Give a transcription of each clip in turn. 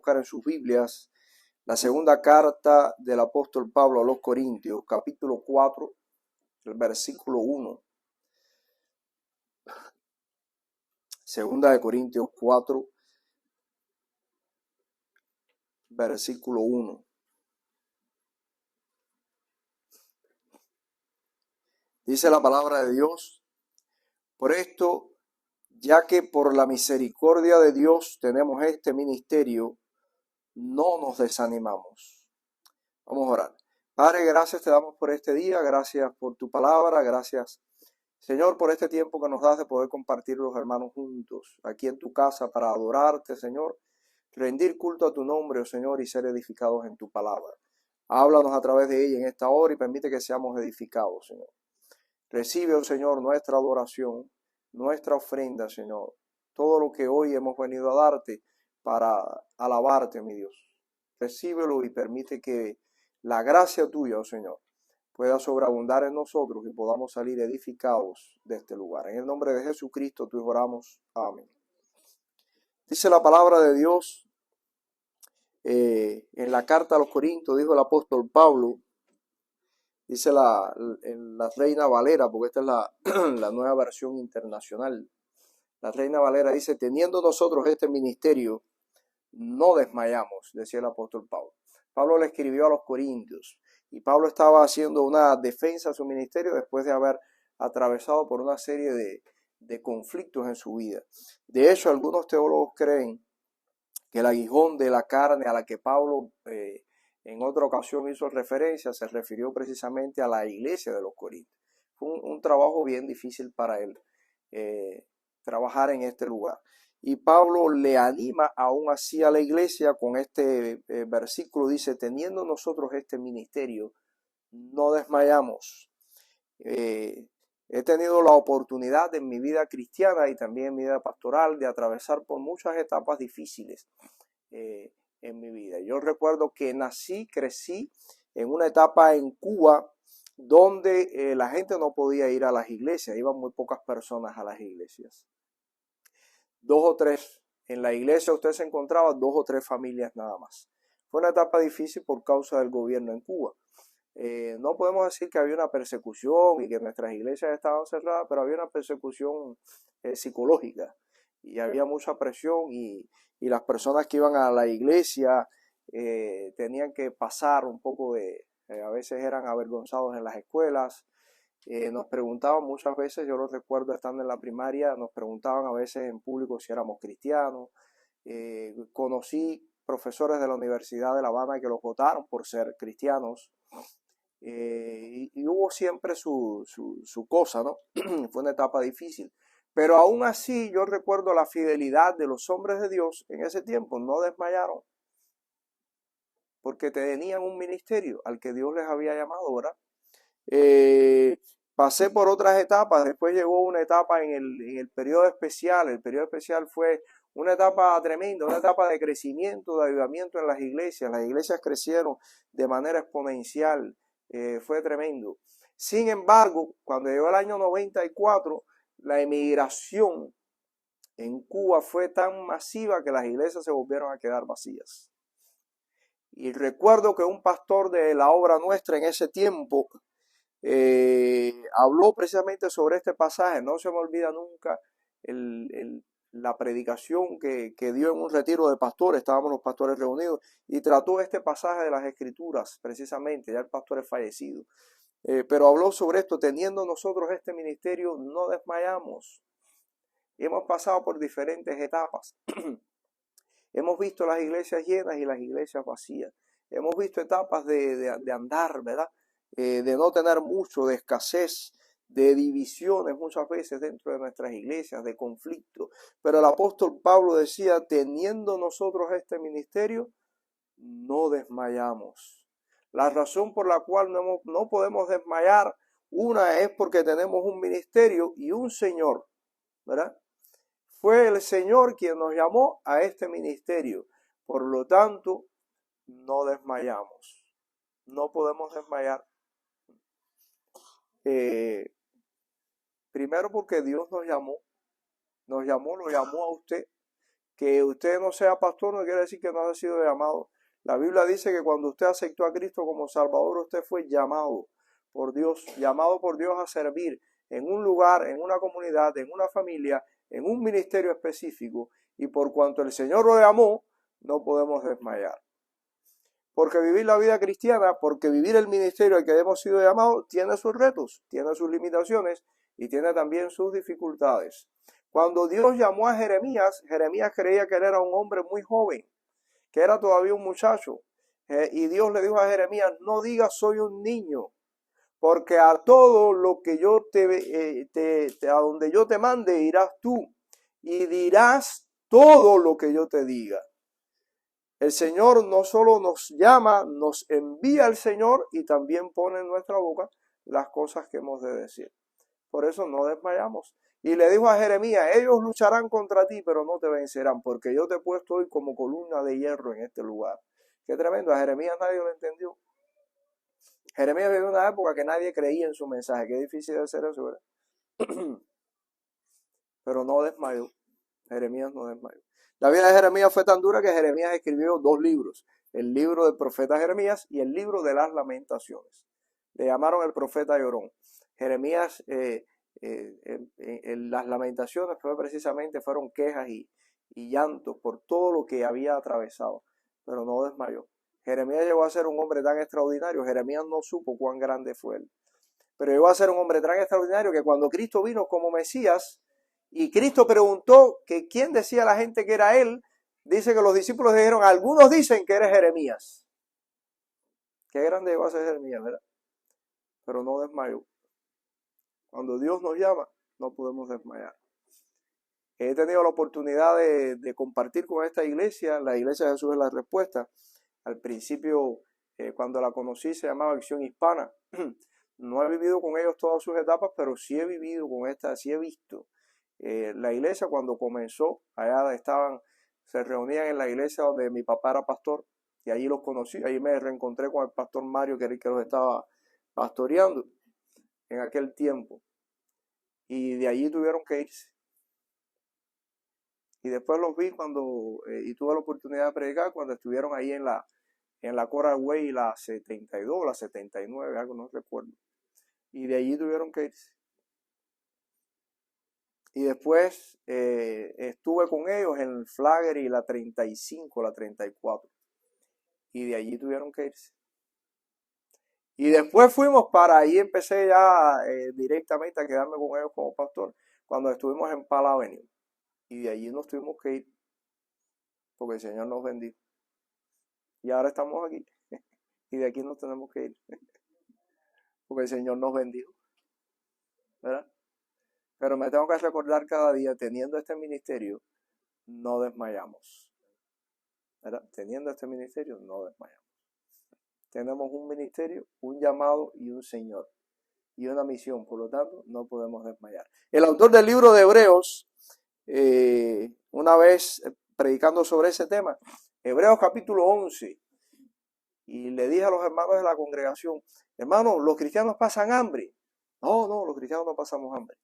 buscar en sus Biblias la segunda carta del apóstol Pablo a los Corintios, capítulo 4, el versículo 1. Segunda de Corintios 4, versículo 1. Dice la palabra de Dios: por esto, ya que por la misericordia de Dios tenemos este ministerio, no nos desanimamos. Vamos a orar. Padre, gracias te damos por este día, gracias por tu palabra, gracias, Señor, por este tiempo que nos das de poder compartir los hermanos juntos aquí en tu casa para adorarte, Señor, rendir culto a tu nombre, oh Señor, y ser edificados en tu palabra. Háblanos a través de ella en esta hora y permite que seamos edificados, Señor. Recibe, oh Señor, nuestra adoración, nuestra ofrenda, Señor. Todo lo que hoy hemos venido a darte para alabarte, mi Dios. Recíbelo y permite que la gracia tuya, oh Señor, pueda sobreabundar en nosotros y podamos salir edificados de este lugar. En el nombre de Jesucristo, tú oramos. Amén. Dice la palabra de Dios en la carta a los Corintios, dijo el apóstol Pablo, dice en la Reina Valera, porque esta es la nueva versión internacional. La Reina Valera dice: teniendo nosotros este ministerio, no desmayamos, decía el apóstol Pablo. Pablo le escribió a los Corintios y Pablo estaba haciendo una defensa a su ministerio después de haber atravesado por una serie de conflictos en su vida. De hecho, algunos teólogos creen que el aguijón de la carne a la que Pablo en otra ocasión hizo referencia se refirió precisamente a la iglesia de los Corintios. Fue un trabajo bien difícil para él trabajar en este lugar. Y Pablo le anima aún así a la iglesia con este versículo. Dice: teniendo nosotros este ministerio, no desmayamos. He tenido la oportunidad en mi vida cristiana y también en mi vida pastoral de atravesar por muchas etapas difíciles en mi vida. Yo recuerdo que crecí en una etapa en Cuba donde la gente no podía ir a las iglesias, iban muy pocas personas a las iglesias. 2 o 3, en la iglesia usted se encontraba 2 o 3 familias nada más. Fue una etapa difícil por causa del gobierno en Cuba. No podemos decir que había una persecución y que nuestras iglesias estaban cerradas, pero había una persecución psicológica y había mucha presión y las personas que iban a la iglesia tenían que pasar un poco a veces eran avergonzados en las escuelas. Nos preguntaban muchas veces, yo lo recuerdo estando en la primaria, nos preguntaban a veces en público si éramos cristianos. Conocí profesores de la Universidad de La Habana que los votaron por ser cristianos. Y hubo siempre su cosa, ¿no? Fue una etapa difícil. Pero aún así yo recuerdo la fidelidad de los hombres de Dios en ese tiempo. No desmayaron. Porque tenían un ministerio al que Dios les había llamado, ¿verdad? Pasé por otras etapas. Después llegó una etapa en el periodo especial. El periodo especial fue una etapa tremenda, una etapa de crecimiento, de avivamiento en las iglesias. Las iglesias crecieron de manera exponencial. Fue tremendo. Sin embargo, cuando llegó el año 94, la emigración en Cuba fue tan masiva que las iglesias se volvieron a quedar vacías. Y recuerdo que un pastor de la obra nuestra en ese tiempo habló precisamente sobre este pasaje. No se me olvida nunca la predicación que dio en un retiro de pastores. Estábamos los pastores reunidos y trató este pasaje de las Escrituras precisamente. Ya el pastor es fallecido, pero habló sobre esto: teniendo nosotros este ministerio, no desmayamos. Y hemos pasado por diferentes etapas. Hemos visto las iglesias llenas y las iglesias vacías. Hemos visto etapas de andar, ¿verdad? De no tener mucho, de escasez, de divisiones muchas veces dentro de nuestras iglesias, de conflicto. Pero el apóstol Pablo decía: teniendo nosotros este ministerio, no desmayamos. La razón por la cual no podemos desmayar, una es porque tenemos un ministerio y un Señor, ¿verdad? Fue el Señor quien nos llamó a este ministerio. Por lo tanto, no desmayamos. No podemos desmayar. Primero porque Dios lo llamó a usted Que usted no sea pastor no quiere decir que no haya sido llamado. La Biblia dice que cuando usted aceptó a Cristo como Salvador, usted fue llamado por Dios a servir en un lugar, en una comunidad, en una familia, en un ministerio específico. Y por cuanto el Señor lo llamó, no podemos desmayar. Porque vivir la vida cristiana, porque vivir el ministerio al que hemos sido llamados, tiene sus retos, tiene sus limitaciones y tiene también sus dificultades. Cuando Dios llamó a Jeremías, Jeremías creía que él era un hombre muy joven, que era todavía un muchacho. Y Dios le dijo a Jeremías, no digas soy un niño, porque a todo lo que yo a donde yo te mande irás tú y dirás todo lo que yo te diga. El Señor no solo nos llama, nos envía el Señor y también pone en nuestra boca las cosas que hemos de decir. Por eso no desmayamos. Y le dijo a Jeremías, ellos lucharán contra ti, pero no te vencerán, porque yo te he puesto hoy como columna de hierro en este lugar. Qué tremendo, a Jeremías nadie lo entendió. Jeremías vivió una época que nadie creía en su mensaje. Qué difícil de ser eso, ¿verdad? Pero no desmayó. Jeremías no desmayó. La vida de Jeremías fue tan dura que Jeremías escribió 2 libros. El libro del profeta Jeremías y el libro de las lamentaciones. Le llamaron el profeta llorón. Jeremías, las lamentaciones fueron quejas y llantos por todo lo que había atravesado. Pero no desmayó. Jeremías llegó a ser un hombre tan extraordinario. Jeremías no supo cuán grande fue él. Pero llegó a ser un hombre tan extraordinario que cuando Cristo vino como Mesías, y Cristo preguntó que quién decía la gente que era él, dice que los discípulos dijeron, algunos dicen que eres Jeremías. Qué grande llegó a ser Jeremías, ¿verdad? Pero no desmayó. Cuando Dios nos llama, no podemos desmayar. He tenido la oportunidad de compartir con esta iglesia. La iglesia de Jesús es la respuesta. Al principio, cuando la conocí, se llamaba Acción Hispana. No he vivido con ellos todas sus etapas, pero sí he vivido con esta, sí he visto. La iglesia cuando comenzó, allá se reunían en la iglesia donde mi papá era pastor, y allí los conocí, allí me reencontré con el pastor Mario, que era el que los estaba pastoreando en aquel tiempo, y de allí tuvieron que irse. Y después los vi y tuve la oportunidad de predicar cuando estuvieron ahí en la Coral Way, la 72, la 79, algo no recuerdo. Y de allí tuvieron que irse. Y después estuve con ellos en el Flagger y la 35, la 34. Y de allí tuvieron que irse. Y después fuimos para ahí, empecé ya directamente a quedarme con ellos como pastor, cuando estuvimos en Pal Avenue. Y de allí nos tuvimos que ir, porque el Señor nos bendijo. Y ahora estamos aquí. Y de aquí nos tenemos que ir, porque el Señor nos bendijo. ¿Verdad? Pero me tengo que recordar cada día, teniendo este ministerio, no desmayamos. ¿Verdad? Teniendo este ministerio, no desmayamos. Tenemos un ministerio, un llamado y un Señor. Y una misión, por lo tanto, no podemos desmayar. El autor del libro de Hebreos, una vez predicando sobre ese tema, Hebreos capítulo 11, y le dije a los hermanos de la congregación, hermanos, los cristianos pasan hambre. No, los cristianos no pasamos hambre.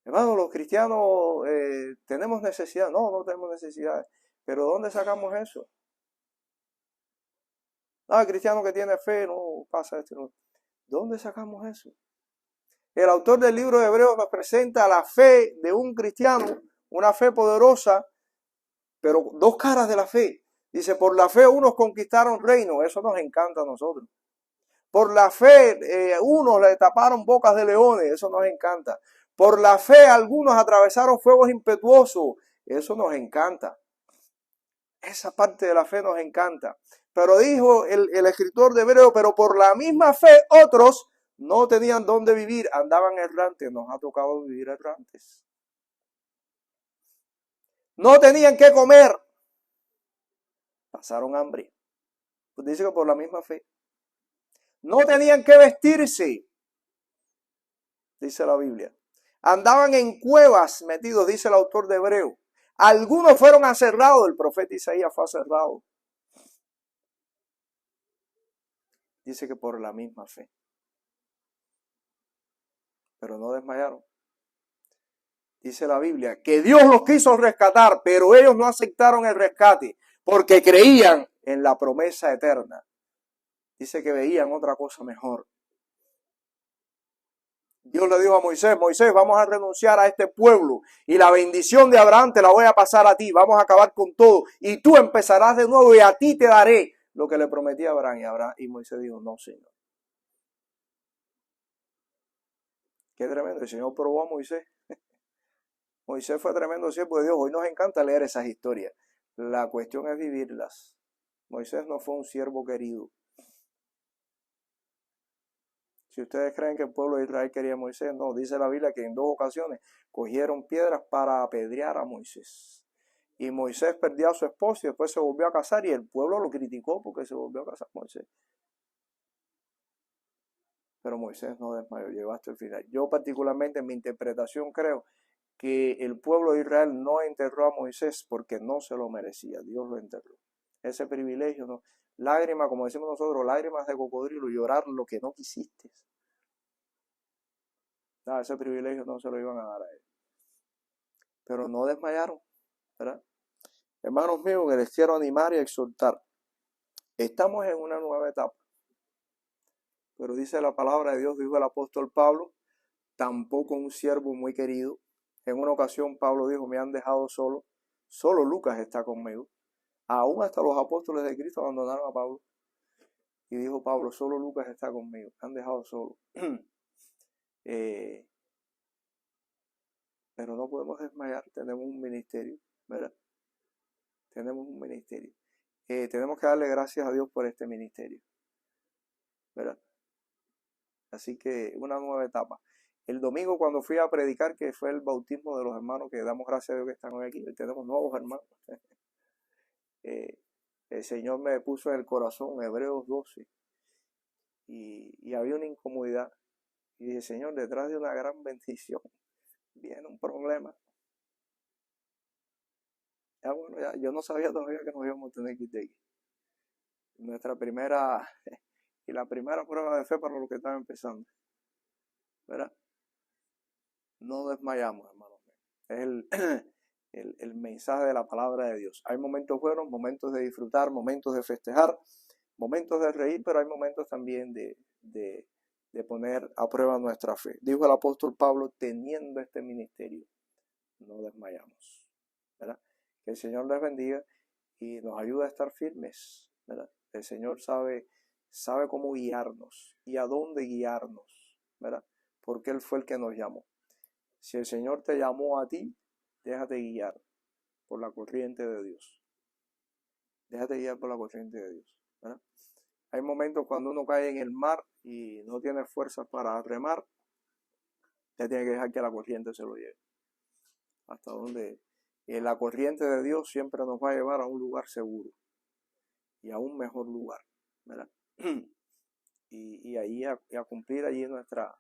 Hermanos, los cristianos tenemos necesidad. No tenemos necesidad. Pero ¿dónde sacamos eso? El cristiano que tiene fe no pasa esto. No. ¿Dónde sacamos eso? El autor del libro de Hebreos nos presenta la fe de un cristiano, una fe poderosa, pero 2 caras de la fe. Dice, por la fe unos conquistaron reino, eso nos encanta a nosotros. Por la fe unos le taparon bocas de leones, eso nos encanta. Por la fe algunos atravesaron fuegos impetuosos, eso nos encanta. Esa parte de la fe nos encanta. Pero dijo el escritor de Hebreos, pero por la misma fe otros no tenían dónde vivir, andaban errantes. Nos ha tocado vivir errantes. No tenían qué comer, pasaron hambre. Pues dice que por la misma fe. No tenían qué vestirse, dice la Biblia. Andaban en cuevas metidos, dice el autor de Hebreos. Algunos fueron aserrados, el profeta Isaías fue aserrado. Dice que por la misma fe. Pero no desmayaron. dice la Biblia, que Dios los quiso rescatar, pero ellos no aceptaron el rescate porque creían en la promesa eterna. Dice que veían otra cosa mejor. Dios le dijo a Moisés, Moisés, vamos a renunciar a este pueblo y la bendición de Abraham te la voy a pasar a ti, vamos a acabar con todo y tú empezarás de nuevo y a ti te daré lo que le prometí a Abraham. Y Moisés dijo, no, Señor. Qué tremendo, el Señor probó a Moisés. Moisés fue tremendo siervo de Dios. Hoy nos encanta leer esas historias. La cuestión es vivirlas. Moisés no fue un siervo querido. Si ustedes creen que el pueblo de Israel quería a Moisés, no. Dice la Biblia que en 2 ocasiones cogieron piedras para apedrear a Moisés. Y Moisés perdió a su esposa y después se volvió a casar y el pueblo lo criticó porque se volvió a casar Moisés. Pero Moisés no desmayó, llegó hasta el final. Yo particularmente en mi interpretación creo que el pueblo de Israel no enterró a Moisés porque no se lo merecía, Dios lo enterró. Ese privilegio, no. Lágrimas, como decimos nosotros, lágrimas de cocodrilo, llorar lo que no quisiste. No, ese privilegio no se lo iban a dar a él. Pero no desmayaron, ¿verdad? Hermanos míos, que les quiero animar y exhortar. Estamos en una nueva etapa. Pero dice la palabra de Dios, dijo el apóstol Pablo, tampoco un siervo muy querido. En una ocasión Pablo dijo, me han dejado solo. Solo Lucas está conmigo. Aún hasta los apóstoles de Cristo abandonaron a Pablo. Y dijo Pablo, solo Lucas está conmigo. Me han dejado solo. Pero no podemos desmayar. Tenemos un ministerio, ¿verdad? Tenemos un ministerio. Tenemos que darle gracias a Dios por este ministerio, ¿verdad? Así que una nueva etapa. El domingo cuando fui a predicar, que fue el bautismo de los hermanos, que damos gracias a Dios que están hoy aquí, tenemos nuevos hermanos. El Señor me puso en el corazón Hebreos 12 y había una incomodidad. Y dije, Señor, detrás de una gran bendición viene un problema. Ya bueno, ya, yo no sabía todavía que nos íbamos a tener que ir de aquí. Nuestra primera y la primera prueba de fe para los que están empezando, ¿verdad? No desmayamos, hermanos. Es el mensaje de la palabra de Dios. Hay momentos buenos, momentos de disfrutar, momentos de festejar, momentos de reír, pero hay momentos también de poner a prueba nuestra fe. Dijo el apóstol Pablo, teniendo este ministerio, no desmayamos, ¿verdad? Que el Señor les bendiga y nos ayude a estar firmes, ¿verdad? El Señor sabe cómo guiarnos y a dónde guiarnos, ¿verdad? Porque Él fue el que nos llamó. Si el Señor te llamó a ti, déjate guiar por la corriente de Dios. Déjate guiar por la corriente de Dios, ¿verdad? Hay momentos cuando uno cae en el mar y no tiene fuerzas para remar, te tiene que dejar que la corriente se lo lleve. Hasta donde la corriente de Dios siempre nos va a llevar a un lugar seguro y a un mejor lugar, ¿verdad? Y ahí a cumplir allí nuestra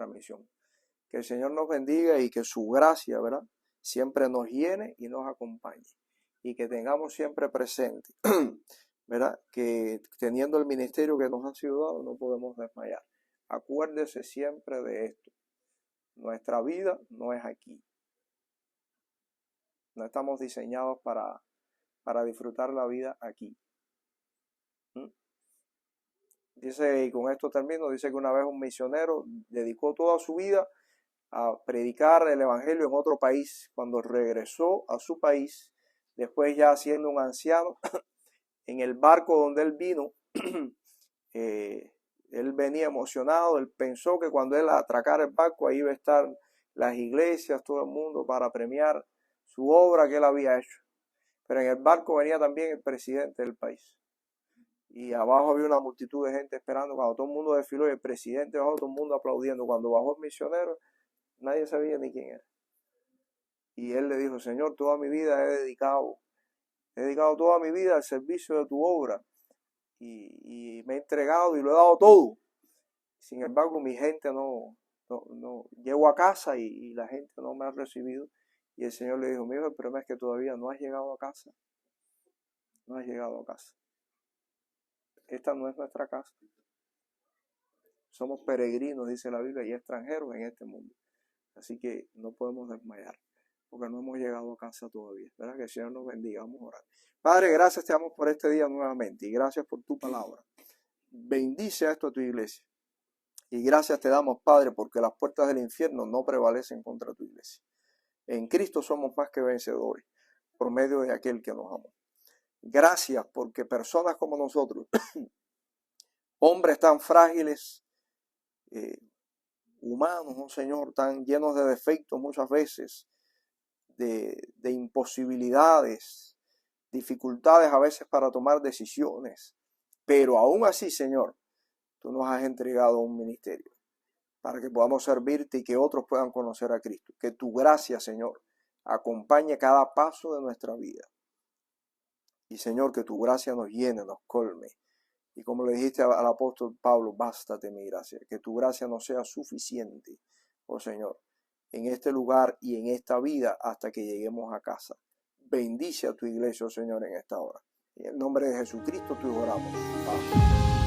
misión. Que el Señor nos bendiga y que su gracia, ¿verdad?, siempre nos llene y nos acompañe. Y que tengamos siempre presente, ¿verdad?, que teniendo el ministerio que nos ha sido dado, no podemos desmayar. Acuérdese siempre de esto. Nuestra vida no es aquí. No estamos diseñados para disfrutar la vida aquí. Dice, y con esto termino, dice que una vez un misionero dedicó toda su vida a predicar el evangelio en otro país. Cuando regresó a su país, después ya siendo un anciano, en el barco donde él vino, él venía emocionado, él pensó que cuando él atracara el barco, ahí iba a estar las iglesias, todo el mundo para premiar su obra que él había hecho. Pero en el barco venía también el presidente del país. Y abajo había una multitud de gente esperando. Cuando todo el mundo desfiló y el presidente bajó, todo el mundo aplaudiendo. Cuando bajó el misionero, nadie sabía ni quién era. Y él le dijo, Señor, toda mi vida he dedicado toda mi vida al servicio de tu obra. Y me he entregado y lo he dado todo. Sin embargo, mi gente no llego a casa y la gente no me ha recibido. Y el Señor le dijo, mi hijo, el problema es que todavía no has llegado a casa. No has llegado a casa. Esta no es nuestra casa. Somos peregrinos, dice la Biblia, y extranjeros en este mundo. Así que no podemos desmayar, porque no hemos llegado a casa todavía. ¿Verdad? Que el Señor nos bendiga. Vamos a orar. Padre, gracias te damos por este día nuevamente y gracias por tu palabra. Bendice a esto a tu iglesia. Y gracias te damos, Padre, porque las puertas del infierno no prevalecen contra tu iglesia. En Cristo somos más que vencedores, por medio de aquel que nos amó. Gracias porque personas como nosotros, hombres tan frágiles, humanos, oh Señor, tan llenos de defectos muchas veces, de imposibilidades, dificultades a veces para tomar decisiones, pero aún así, Señor, tú nos has entregado un ministerio para que podamos servirte y que otros puedan conocer a Cristo. Que tu gracia, Señor, acompañe cada paso de nuestra vida. Y, Señor, que tu gracia nos llene, nos colme. Y como le dijiste al apóstol Pablo, bástate mi gracia. Que tu gracia no sea suficiente, oh Señor, en este lugar y en esta vida hasta que lleguemos a casa. Bendice a tu iglesia, oh Señor, en esta hora. En el nombre de Jesucristo, tú oramos. Amén.